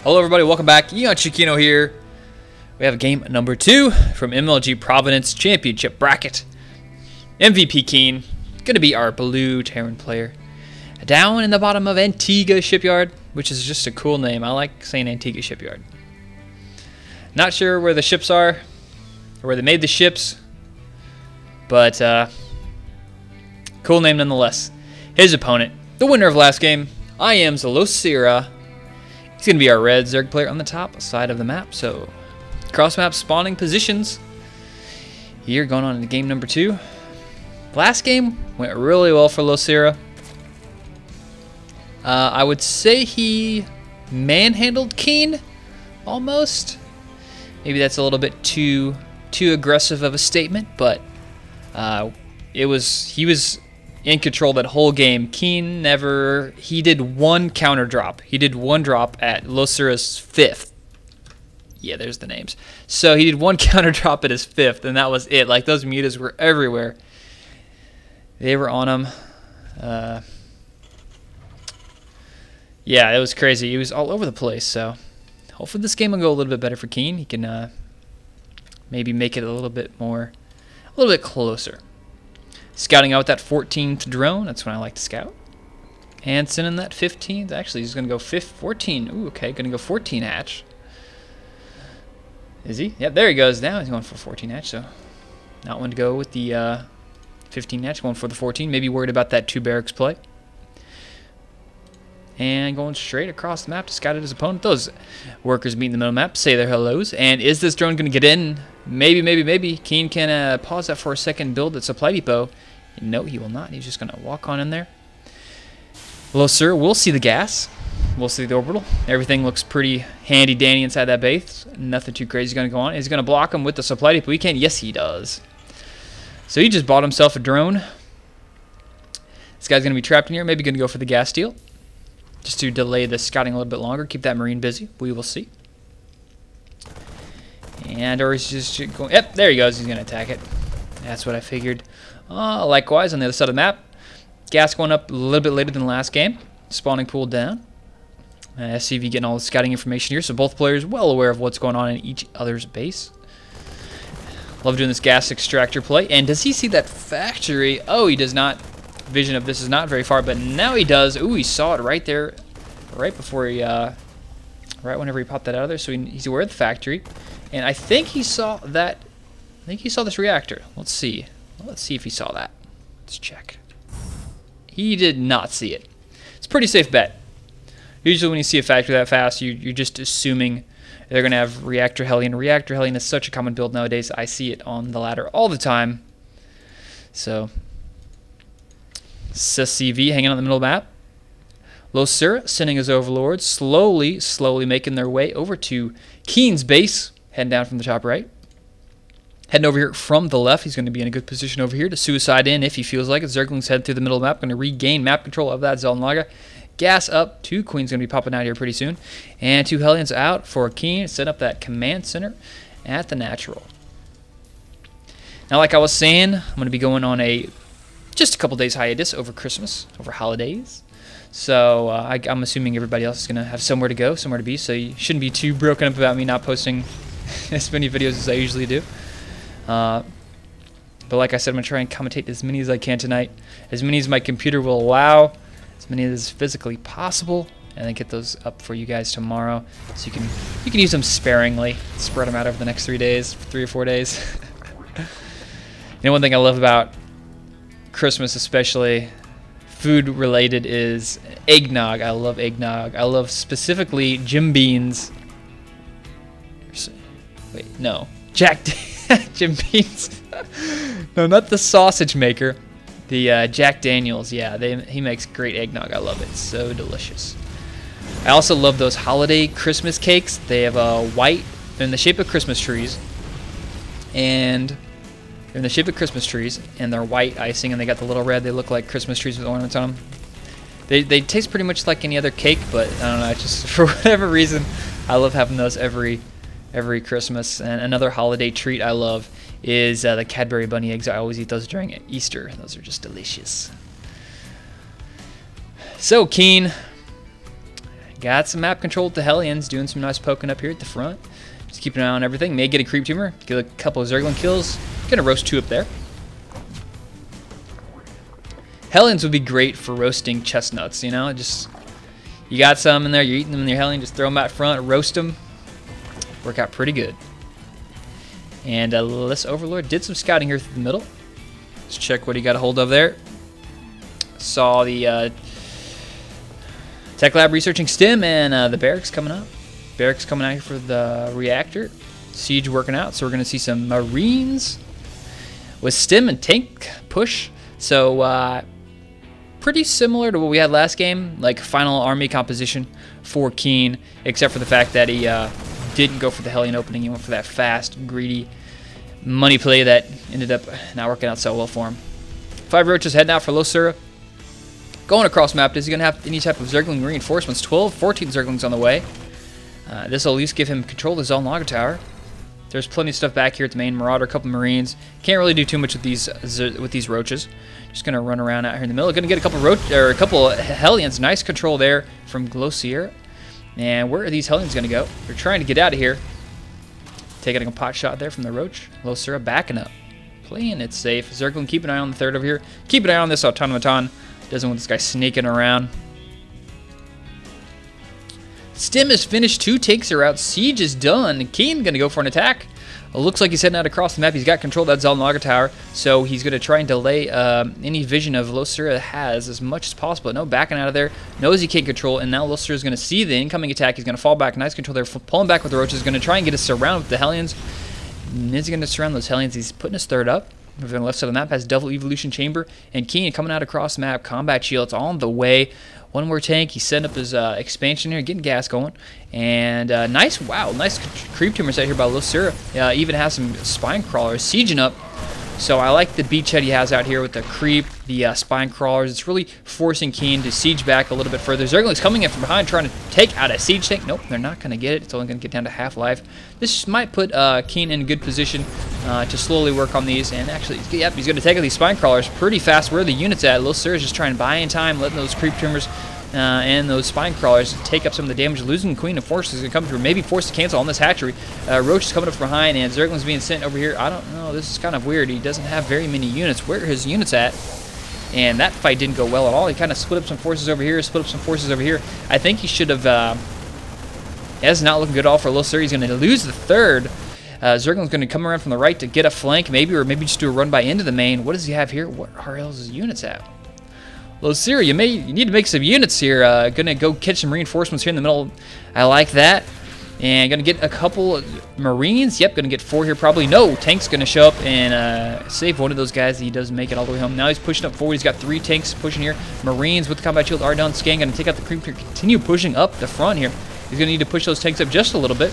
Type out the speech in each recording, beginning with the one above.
Hello everybody, welcome back. EonShiKeno here. We have game number 2 from MLG Providence Championship Bracket. MVPKeen, gonna be our blue Terran player. Down in the bottom of Antigua Shipyard, which is just a cool name. I like saying Antigua Shipyard. Not sure where the ships are, or where they made the ships, but cool name nonetheless. His opponent, the winner of last game, IMLosirA. He's going to be our red Zerg player on the top side of the map. So, cross-map spawning positions. Here, going on into game number 2. Last game went really well for LosirA. I would say he manhandled Keen, almost. Maybe that's a little bit too aggressive of a statement, but he was in control that whole game. Keen he did one counter drop. He did one drop at LosirA's 5th. Yeah, there's the names. So he did one counter drop at his 5th, and that was it. Like, those mutas were everywhere. They were on him. Yeah, it was crazy. He was all over the place, so hopefully this game will go a little bit better for Keen. He can maybe make it a little bit closer. Scouting out that 14th drone. That's when I like to scout. And sending that 15th. Actually, he's going to go 14. Ooh, okay. Going to go 14 hatch. Is he? Yep, there he goes. Now he's going for 14 hatch. So, not one to go with the 15 hatch. Going for the 14. Maybe worried about that 2 barracks play. And going straight across the map to scout at his opponent. Those workers meet in the middle map. Say their hellos. And is this drone going to get in? Maybe. Keen can pause that for a second, build at supply depot. No, he will not. He's just going to walk on in there. LosirA will see the gas. We'll see the orbital. Everything looks pretty handy-dandy inside that base. Nothing too crazy is going to go on. He's going to block him with the supply depot. He can. Yes, he does. So he just bought himself a drone. This guy's going to be trapped in here. Maybe going to go for the gas deal, just to delay the scouting a little bit longer. Keep that Marine busy. We will see. And or he's just going. Yep, there he goes. He's going to attack it. That's what I figured. Likewise, on the other side of the map, gas going up a little bit later than the last game. Spawning pool down. SCV getting all the scouting information here, so both players well aware of what's going on in each other's base. Love doing this gas extractor play. And does he see that factory? Oh, he does not. Vision of this is not very far, but now he does. Ooh, he saw it right there, right before he, right whenever he popped that out of there. So he's aware of the factory, and I think he saw that. I think he saw this reactor. Let's see. Let's see if he saw that. Let's check. He did not see it. It's a pretty safe bet. Usually when you see a factory that fast, you're just assuming they're going to have reactor Hellion. Reactor Hellion is such a common build nowadays. I see it on the ladder all the time. So, SCV hanging out in the middle of the map. LosirA sending his overlords slowly making their way over to Keen's base. Heading down from the top right. Heading over here from the left. He's going to be in a good position over here to suicide in if he feels like it. Zergling's heading through the middle of the map. Going to regain map control of that Zelnaga. Gas up. 2 Queens going to be popping out here pretty soon. And 2 Hellions out for Keen. Set up that command center at the natural. Now, like I was saying, I'm going to be going on just a couple days hiatus over Christmas, over holidays. So I'm assuming everybody else is going to have somewhere to go, somewhere to be. So you shouldn't be too broken up about me not posting as many videos as I usually do. But like I said, I'm going to try and commentate as many as I can tonight. As many as my computer will allow. As many as physically possible. And then get those up for you guys tomorrow. So you can use them sparingly. Spread them out over the next 3 days, 3 or 4 days. You know, one thing I love about Christmas, especially food related, is eggnog. I love eggnog. I love specifically Jim Bean's. Wait, no, Jim Bean's. No, not the sausage maker. The Jack Daniels. Yeah, he makes great eggnog. I love it. So delicious. I also love those holiday Christmas cakes. They have a white. They're in the shape of Christmas trees, and they're in the shape of Christmas trees, and they're white icing, and they got the little red. They look like Christmas trees with ornaments on them. They taste pretty much like any other cake, but I don't know. Just for whatever reason, I love having those every Christmas. And another holiday treat I love is the Cadbury bunny eggs. I always eat those during Easter. Those are just delicious. So Keen Got some map control with the Hellions, doing some nice poking up here at the front. Just keeping an eye on everything. May get a creep tumor, get a couple of Zergling kills. Gonna roast 2 up there. Hellions would be great for roasting chestnuts, you know? Just, you got some in there, you're eating them in your Hellion, just throw them out front, roast them. Work out pretty good. And this Overlord did some scouting here through the middle. Let's check what he got a hold of there. Saw the Tech Lab researching Stim and the barracks coming up. Barracks coming out here for the reactor. Siege working out, so we're going to see some Marines with Stim and tank push. So pretty similar to what we had last game, like final army composition for Keen, except for the fact that he didn't go for the Hellion opening. He went for that fast, greedy money play that ended up not working out so well for him. 5 roaches heading out for EonShiKeno. Going across map, is he going to have any type of Zergling reinforcements? 14 Zerglings on the way. This will at least give him control of the Zolnaga Tower. There's plenty of stuff back here at the main. Marauder, a couple Marines. Can't really do too much with these roaches. Just gonna run around out here in the middle. Gonna get a couple Hellions. Nice control there from EMLosirA. And where are these Hellions gonna go? They're trying to get out of here. Taking a pot shot there from the roach. EMLosirA backing up, playing it safe. Zergling, keep an eye on the third over here. Keep an eye on this automaton. Doesn't want this guy sneaking around. Stim is finished. 2 tanks are out. Siege is done. Keen gonna go for an attack. It looks like he's heading out across the map. He's got control of that Zolnaga Tower, so he's going to try and delay any vision of EMLosirA has as much as possible. No backing out of there. Knows he can't control, and now EMLosirA is going to see the incoming attack. He's going to fall back. Nice control there. Pulling back with the roaches. Going to try and get a surround with the Hellions. And is he going to surround those Hellions? He's putting his third up. Moving on the left side of the map, has Devil Evolution Chamber. And Keen coming out across the map. Combat Shield. It's on the way. One more tank. He's setting up his expansion here, getting gas going. And nice creep tumors out here by EMLosirA. Even has some spine crawlers sieging up. So I like the beachhead he has out here with the creep, the spine crawlers. It's really forcing Keen to siege back a little bit further. Zergling's coming in from behind trying to take out a siege tank. Nope, they're not going to get it. It's only going to get down to half life. This might put Keen in a good position to slowly work on these. And actually, yep, he's going to take out these spine crawlers pretty fast. Where are the units at? EMLosirA is just trying to buy in time, letting those creep tumors and those spine crawlers take up some of the damage. Losing Queen of Forces is going to come through. Maybe forced to cancel on this hatchery. Roach is coming up from behind, and Zergling's being sent over here. I don't know. This is kind of weird. He doesn't have very many units. Where are his units at? And that fight didn't go well at all. He kind of split up some forces over here, split up some forces over here. I think he should have... That's not looking good at all for EMLosirA. He's going to lose the third. Zergling's going to come around from the right to get a flank, maybe, or maybe just do a run by into the main. What does he have here? What are his units at? EMLosirA, you need to make some units here. Gonna go catch some reinforcements here in the middle. I like that. And gonna get a couple Marines. Yep, gonna get 4 here probably. No, tank's gonna show up and save one of those guys. He doesn't make it all the way home. Now he's pushing up forward. He's got 3 tanks pushing here. Marines with the combat shield are done. Scan gonna take out the creep here. Continue pushing up the front here. He's gonna need to push those tanks up just a little bit.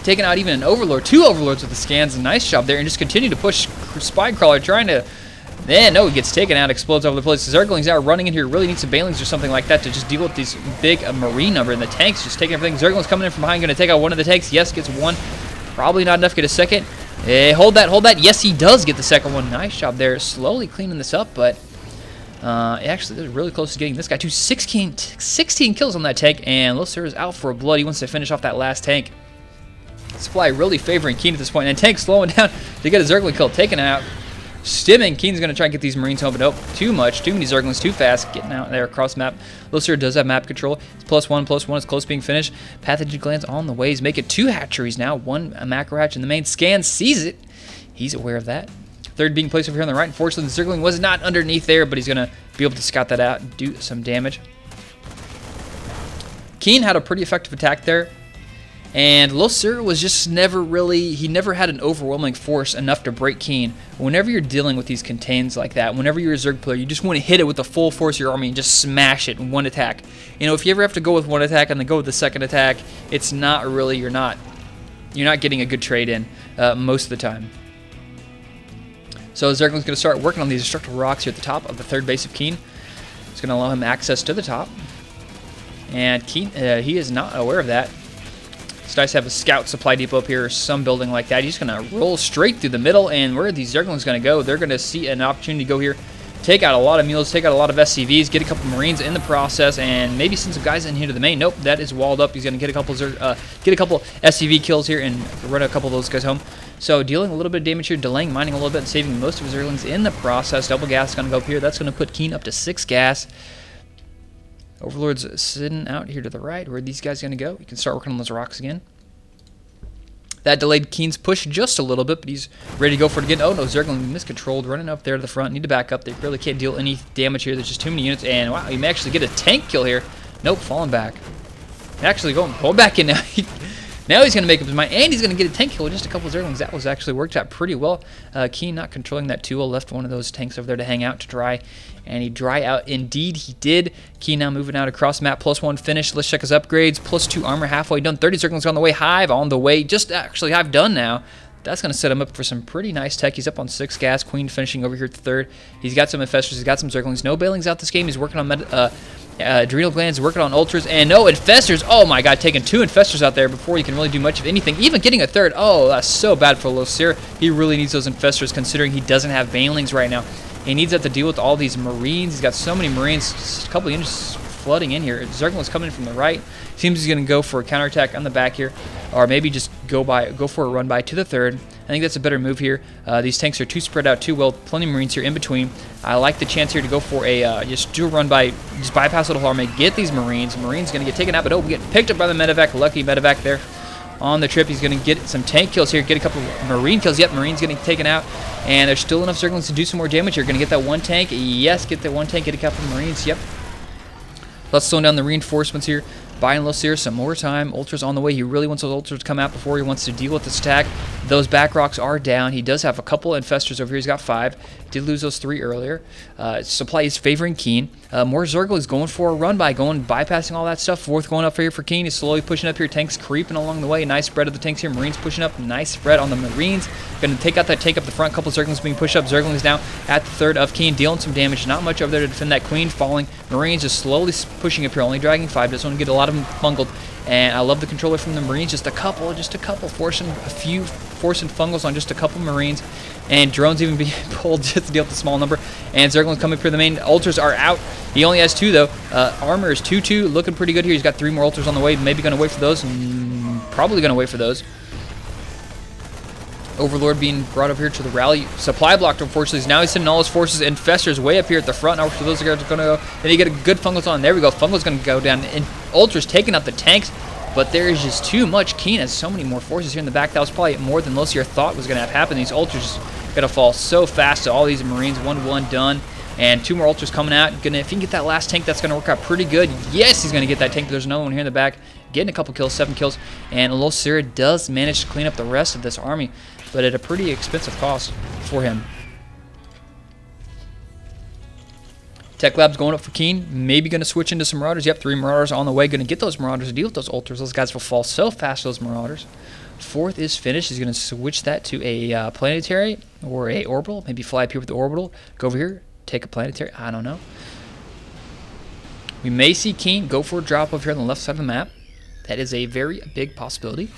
Taking out even an Overlord. 2 Overlords with the scans. A nice job there. And just continue to push Spine Crawler, trying to... no, he gets taken out, explodes over the place. Zergling's now running in here. Really needs some Banelings or something like that to just deal with these big Marine number. And the tanks just taking everything. Zergling's coming in from behind, going to take out one of the tanks. Yes, gets 1. Probably not enough. Get a second. Hold that. Yes, he does get the second one. Nice job there. Slowly cleaning this up, but actually, they're really close to getting this guy to 16 kills on that tank. And EMLosirA is out for a blood. He wants to finish off that last tank. Supply really favoring Keen at this point. And tank slowing down to get a Zergling kill. Taken out. Stimming. Keen's going to try and get these Marines home, but nope, too much. Too many Zerglings, too fast. Getting out there across the map. EMLosirA does have map control. It's +1/+1. It's close to being finished. Pathogen glands on the way. He's making 2 hatcheries now. 1 macro hatch in the main. Scan sees it. He's aware of that. Third being placed over here on the right. Unfortunately, the Zergling was not underneath there, but he's going to be able to scout that out and do some damage. Keen had a pretty effective attack there. And EMLosirA was just never had an overwhelming force enough to break Keen. Whenever you're dealing with these contains like that, whenever you're a Zerg player, you just want to hit it with the full force of your army and just smash it in one attack. You know, if you ever have to go with one attack and then go with the second attack, it's not really, you're not getting a good trade in most of the time. So Zergling's going to start working on these destructible rocks here at the top of the third base of Keen. It's going to allow him access to the top. And Keen, he is not aware of that. It's nice to have a scout supply depot up here or some building like that. He's going to roll straight through the middle, and where are these Zerglings going to go? They're going to see an opportunity to go here, take out a lot of mules, take out a lot of SCVs, get a couple Marines in the process, and maybe send some guys in here to the main. Nope, that is walled up. He's going to get a couple SCV kills here and run a couple of those guys home. So dealing a little bit of damage here, delaying mining a little bit, and saving most of his Zerglings in the process. Double gas is going to go up here. That's going to put Keen up to 6 gas. Overlord's sitting out here to the right. Where are these guys going to go? You can start working on those rocks again. That delayed Keen's push just a little bit, but he's ready to go for it again. Oh no, Zergling miscontrolled, running up there to the front. Need to back up. They really can't deal any damage here. There's just too many units. And wow, you may actually get a tank kill here. Nope, falling back. Actually going back in now. Now he's going to make up his mind, and he's going to get a tank kill with just a couple of Zerglings. That was actually worked out pretty well. Keen not controlling that too well. Left one of those tanks over there to hang out, to dry. And he dry out. Indeed, he did. Keen now moving out across the map. +1 finish. Let's check his upgrades. +2 armor halfway done. 30 Zerglings on the way. Hive on the way. Just actually Hive done now. That's going to set him up for some pretty nice tech. He's up on 6 gas. Queen finishing over here at the 3rd. He's got some infestors. He's got some Zerglings. No bailings out this game. He's working on adrenal glands, working on ultras, and no infestors. Oh my god, taking 2 infestors out there before you can really do much of anything. Even getting a 3rd. Oh, that's so bad for EonShiKeno. He really needs those infestors considering he doesn't have banelings right now. He needs that to deal with all these Marines. He's got so many Marines. Just a couple of units flooding in here. Zergling's coming from the right. Seems he's going to go for a counterattack on the back here, or maybe just go for a run by to the 3rd. I think that's a better move here. These tanks are too spread out too well. Plenty of Marines here in between. I like the chance here to go for a just do a run by, just bypass Little Army, get these Marines. Marines going to get taken out, but oh, we get picked up by the medevac. Lucky medevac there on the trip. He's going to get some tank kills here, get a couple Marine kills. Yep, Marines getting taken out, and there's still enough Zerglings to do some more damage here. Going to get that 1 tank. Yes, get that 1 tank, get a couple Marines. Yep. Let's slow down the reinforcements here. Buying EonShiKeno some more time. Ultras on the way. He really wants those ultras to come out before he wants to deal with this attack. Those back rocks are down. He does have a couple infestors over here. He's got 5. Did lose those 3 earlier. Supply is favoring Keen. More Zerglings going for a run by, bypassing all that stuff. 4th going up here for Keen. He's slowly pushing up here. Tanks creeping along the way. Nice spread of the tanks here. Marines pushing up. Nice spread on the Marines. Going to take out that tank up the front. Couple Zerglings being pushed up. Zerglings now at the 3rd of Keen, dealing some damage. Not much over there to defend that Queen. Falling. Marines just slowly pushing up here. Only dragging 5. Doesn't want to get a lot of them bungled. And I love the controller from the Marines. Just a couple, forcing fungals on just a couple Marines, and drones even being pulled just to deal with the small number. And Zerglings coming for the main. Ultras are out. He only has 2 though. Armor is 2-2, looking pretty good here. He's got 3 more ultras on the way. Maybe going to wait for those. Probably going to wait for those. Overlord being brought over here to the rally. Supply blocked, unfortunately. Now he's sending all his forces. Infestors way up here at the front. Now those guys are going to go. Then you get a good fungals on. There we go. Fungals going to go down. And ultras taking out the tanks. But there is just too much. Keen has so many more forces here in the back. That was probably more than EonShiKeno thought was going to have happened. These ultras are going to fall so fast to all these Marines. 1-1 done. And 2 more ultras coming out. If he can get that last tank, that's going to work out pretty good. Yes, he's going to get that tank. There's another one here in the back. Getting a couple kills, 7 kills. And EonShiKeno does manage to clean up the rest of this army, but at a pretty expensive cost for him. Tech Lab's going up for Keen. Maybe going to switch into some Marauders. Yep, 3 Marauders on the way. Going to get those Marauders to deal with those ultras. Those guys will fall so fast, those Marauders. 4th is finished. He's going to switch that to a planetary or a orbital. Maybe fly up here with the orbital. Go over here. Take a planetary. I don't know. We may see Keen go for a drop over here on the left side of the map. That is a very big possibility.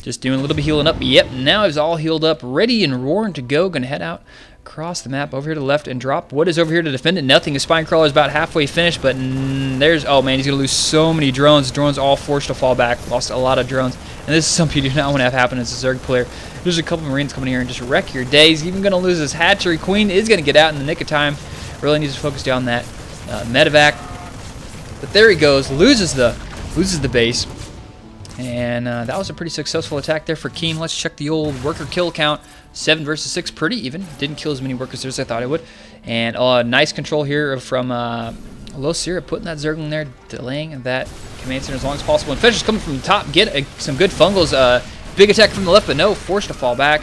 Just doing a little bit healing up. Yep, now he's all healed up, ready and roaring to go. Going to head out across the map over here to the left and drop. What is over here to defend it? Nothing. His spine crawler is about halfway finished, but there's, oh man, he's going to lose so many drones. Drones all forced to fall back. Lost a lot of drones. And this is something you do not want to have happen as a Zerg player. There's a couple Marines coming here and just wreck your day. He's even going to lose his hatchery. Queen is going to get out in the nick of time. Really needs to focus down that medevac. But there he goes. Loses the base. And that was a pretty successful attack there for Keen. Let's check the old worker kill count. 7 versus 6, pretty even. Didn't kill as many workers as I thought it would. And nice control here from EonShiKeno, putting that Zerg in there, delaying that command center as long as possible. Infestors coming from the top, get some good fungals. Big attack from the left, but no, forced to fall back.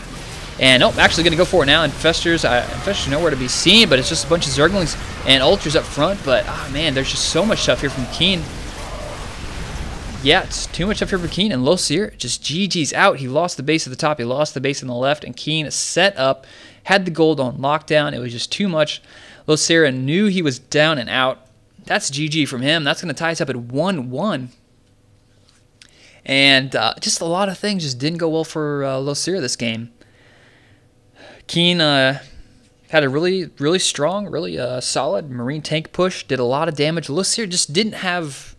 And nope, actually going to go for it now. Infestors nowhere to be seen, but it's just a bunch of Zerglings and ultras up front. But man, there's just so much stuff here from Keen. Yeah, it's too much up here for Keen, and EonShiKeno just GG's out. He lost the base at the top, he lost the base on the left, and Keen set up, had the gold on lockdown. It was just too much. EonShiKeno knew he was down and out. That's GG from him. That's going to tie us up at 1-1. And just a lot of things just didn't go well for EonShiKeno this game. Keen had a really strong, really solid Marine tank push, did a lot of damage. EonShiKeno just didn't have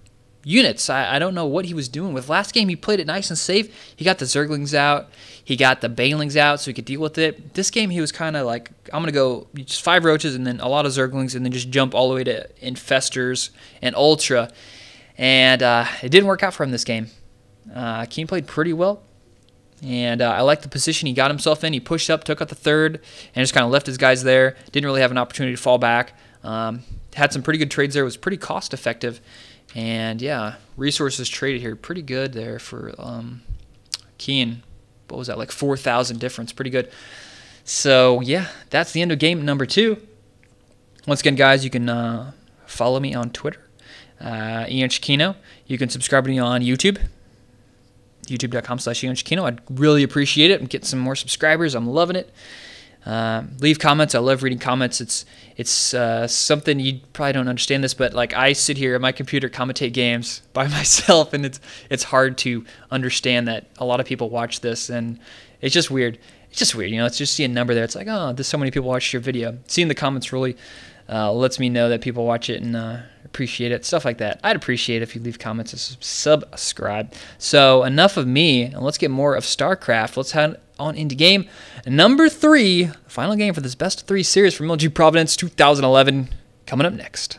units. I don't know what he was doing with. Last game, he played it nice and safe. He got the Zerglings out. He got the Banelings out so he could deal with it. This game, he was kind of like, I'm going to go just 5 roaches and then a lot of Zerglings and then just jump all the way to Infestors and Ultra. And it didn't work out for him this game. Keen played pretty well. And I like the position he got himself in. He pushed up, took out the third, and just kind of left his guys there. Didn't really have an opportunity to fall back. Had some pretty good trades there. Was pretty cost effective. And yeah, resources traded here. Pretty good there for Keen. What was that, like 4,000 difference? Pretty good. So yeah, that's the end of game number 2. Once again, guys, you can follow me on Twitter, EonShiKeno. You can subscribe to me on YouTube. YouTube.com/EonShiKeno. I'd really appreciate it. I'm getting some more subscribers. I'm loving it. Leave comments. I love reading comments. It's something you probably don't understand this, but like I sit here at my computer, commentate games by myself, and it's hard to understand that a lot of people watch this, and it's just weird. It's just weird, you know. It's just see a number there. It's like, oh, there's so many people watch your video. Seeing the comments really lets me know that people watch it and appreciate it, stuff like that. I'd appreciate it if you leave comments and subscribe. So enough of me, and let's get more of StarCraft. Let's head on into game number 3, final game for this best of 3 series from MLG Providence 2011, coming up next.